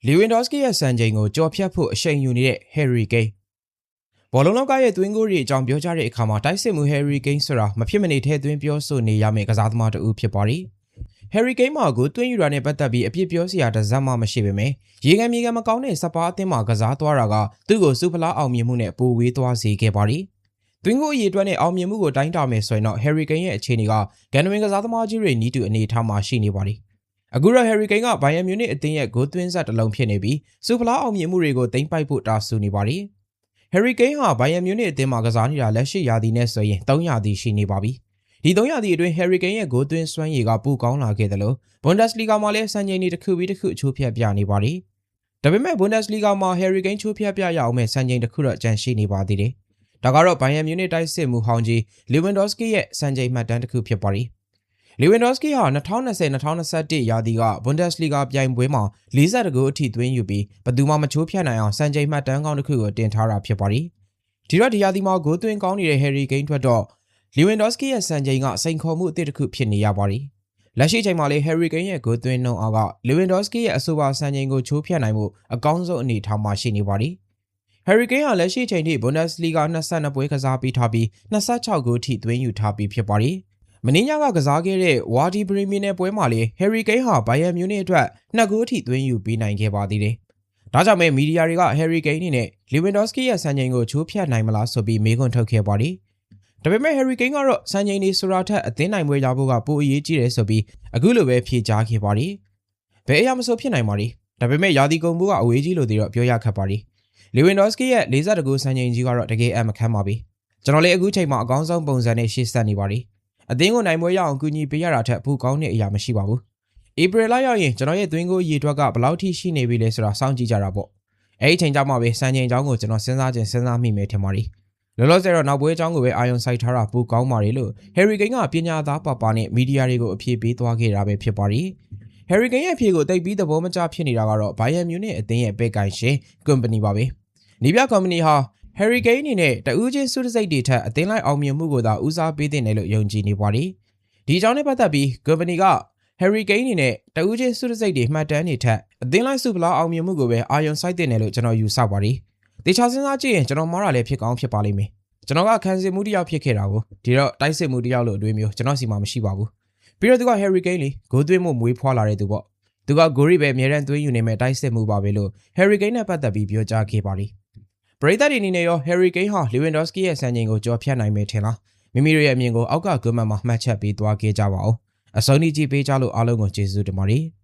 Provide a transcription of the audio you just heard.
Lewandowski ရဲ့စံချိန်ကိုကြော်ဖြတ်ဖို့အရှိန်ယူနေတဲ့ Harry Kane ဘောလုံးလောကရဲ့သွင်းကိုရီအကြောင်းပြောကြတဲ့အခါမှာတိုက်စစ်မှု Harry Kane ဆိုတာမဖြစ်မနေထဲသွင်းပြောဆိုနေရမယ့်ကစားသမားတူဖြစ်ပါတယ်။ Harry Kane မှာကိုသွင်းယူတာနဲ့ပတ်သက်ပြီးအပြစ်ပြောစရာတစ်စက်မှမရှိပေမဲ့ရေကန်မြေကန်မကောင်းတဲ့စပါးအသင်းမှာကစားသွားတာကသူ့ကိုစူဖလားအောင်မြင်မှုနဲ့ပိုဝေးသွားစေခဲ့ပါတယ်။သွင်းကိုအရေးအတွက်နဲ့အောင်မြင်မှုကိုတိုင်းတာမယ်ဆိုရင်တော့ Harry Kane ရဲ့အခြေအနေကဂန်နဝင်ကစားသမားကြီးတွေနီးတူအနေထားမှာရှိနေပါတယ်။အခုတော့ Harry Kane က Bayern Munich အသင်းရဲ့ဂိုးသွင်းဆက်တစ်လုံးဖြစ်နေပြီးစူဖလားအောင်မြင်မှုတွေကိုသိမ်းပိုက်ဖို့တာဆူနေပါတယ်။ Harry Kane ဟာ Bayern Munich အသင်းမှာကစားနေတာလက်ရှိရာသီနဲ့ဆိုရင်3ရာသီရှိနေပါပြီ။ဒီ3ရာသီအတွင်း Harry Kane ရဲ့ဂိုးသွင်းစွမ်းရည်ကပိုကောင်းလာခဲ့တယ်လို့ Bundesliga မှာလည်းစံချိန်တွေတစ်ခုပြီးတစ်ခုချိုးဖျက်ပြနေပါတယ်။ဒါပေမဲ့ Bundesliga မှာ Harry Kane ချိုးဖျက်ပြရအောင်မဲ့စံချိန်တစ်ခုတော့ကျန်ရှိနေပါသေးတယ်။ဒါကတော့ Bayern Munich တိုက်စစ်မှုဟောင်းကြီး Lewandowski ရဲ့စံချိန်မှတ်တမ်းတစ်ခုဖြစ်ပါတယ်။ Lewandowski ဟာ2020-2021 ရာသီက Bundesliga ပြိုင်ပွဲမှာ40ဂိုးအထိသွင်းယူပြီးဘယ်သူမှမချိုးဖျက်နိုင်အောင်စံချိန်မှတ်တမ်းကောင်းတစ်ခုကိုတင်ထားတာဖြစ်ပါတယ်။ဒီရာသီမှာဂိုးသွင်းကောင်းနေတဲ့ Harry Kane ထွက်တော့ Lewandowski ရဲ့စံချိန်ကစိန်ခေါ်မှုအသစ်တစ်ခုဖြစ်နေရပါတယ်။လက်ရှိချိန်မှာလေ Harry Kane ရဲ့ဂိုးသွင်းနှုန်းအားက Lewandowski ရဲ့အဆိုပါစံချိန်ကိုချိုးဖျက်နိုင်မှုအကောင်းဆုံးအနေအထားမှာရှိနေပါတယ်။ Harry Kane ဟာလက်ရှိချိန်ထိ Bundesliga 22ပွဲကစားပြီးထားပြီး26ဂိုးထိသွင်းယူထားပြီးဖြစ်ပါတယ်။မင်းညကစားခဲ့တဲ့ Wadi Bremen နယ်ပွဲမှာလေ Harry Kane ဟာ Bayern Munich အတွက်2ဂိုးထိသွင်းယူပေးနိုင်ခဲ့ပါသေးတယ်။ဒါကြောင့်မီဒီယာတွေက Harry Kane အနေနဲ့ Lewandowski ရဲ့စံချိန်ကိုချိုးဖျက်နိုင်မလားဆိုပြီးမေးခွန်းထုတ်ခဲ့ပါတယ်။ဒါပေမဲ့ Harry Kane ကတော့စံချိန်တွေဆိုတာထက်အသင်းနိုင်ပွဲရဖို့ကပိုအရေးကြီးတယ်ဆိုပြီးအခုလိုပဲဖြေကြားခဲ့ပါတယ်။ဘယ်အရာမဆိုဖြစ်နိုင်ပါလိမ့်။ဒါပေမဲ့ရာသီကုန်ဖို့ကအဝေးကြီးလို့တော့ပြောရခက်ပါလိမ့်။ Lewandowski ရဲ့40ဂိုးစံချိန်ကြီးကတော့တကယ်အမခမ်းပါပဲ။ကျွန်တော်လည်းအခုချိန်မှာအကောင်းဆုံးပုံစံနဲ့ရှေ့ဆက်နေပါလိမ့်။အသင်းကိုနိုင်ပွဲရအောင်ကူညီပေးရတာထက်ပိုကောင်းတဲ့အရာမရှိပါဘူး။ April လရောက်ရင်ကျွန်တော်ရဲ့သွင်းကိုရေတွက်ကဘယ်လောက်ထိရှိနေပြီလဲဆိုတာစောင့်ကြည့်ကြတာပေါ့။အဲ့ဒီချိန်ကျမှပဲစံချိန်အကြောင်းကိုကျွန်တော်စဉ်းစားမိမယ်ထင်ပါတယ်။လောလောဆယ်တော့နောက်ပွဲအကြောင်းကိုပဲအာရုံစိုက်ထားတာပိုကောင်းပါတယ်လို့ Harry Kane ကပညာသားပါနဲ့မီဒီယာတွေကိုအဖြေပေးသွားခဲ့တာပဲဖြစ်ပါတယ်။ Harry Kane ရဲ့အဖြေကိုတိတ်ပြီးသဘောမကျဖြစ်နေတာကတော့ Bayern Munich အသင်းရဲ့ပဲကိုင်ရှင် Company ပါပဲ။နီးပြ Company ဟာ Harry Kane အနေနဲ့တဦးချင်းစုတစိတ်တွေထက်အသင်းလိုက်အောင်မြင်မှုကိုသာဦးစားပေးတင်တယ်လို့ယုံကြည်နေပါတယ်။ဒီအကြောင်းနဲ့ပတ်သက်ပြီး Company က Harry Kane အနေနဲ့တဦးချင်းစုတစိတ်တွေမှတ်တမ်းတွေထက်အသင်းလိုက်စုဖလားအောင်မြင်မှုကိုပဲအာရုံစိုက်တင်တယ်လို့ကျွန်တော်ယူဆပါတယ်။တေချာစဉ်းစားကြည့်ရင်ကျွန်တော်မှားတာလည်းဖြစ်ကောင်းဖြစ်ပါလိမ့်မယ်။ကျွန်တော်ကခံစစ်မှုတစ်ယောက်ဖြစ်ခဲ့တာကိုဒီတော့တိုက်စစ်မှုတစ်ယောက်လို့အတွေ့မျိုးကျွန်တော်စီမှာမရှိပါဘူး။ပြီးတော့သူက Harry Kane လေဂိုးသွင်းမှုမွေးဖွားလာတဲ့သူပေါ့။သူကဂိုးရီပဲအမြဲတမ်းသွင်းယူနေမဲ့တိုက်စစ်မှုပါပဲလို့ Harry Kane နဲ့ပတ်သက်ပြီးပြောကြားခဲ့ပါလိမ့်။ပရိသတ်တွေအနေနဲ့ရော Harry Kane ဟာ Lewandowski ရဲ့စံချိန်ကိုကျော်ဖြတ်နိုင်မယ်ထင်လား။မိမိတို့ရဲ့အမြင်ကိုအောက်ကကွန်မန့်မှာမှတ်ချက်ပေးသွားခဲ့ကြပါဦး။အဆုံးထိကြည့်ပေးကြလို့အားလုံးကိုကျေးဇူးတင်ပါတယ်။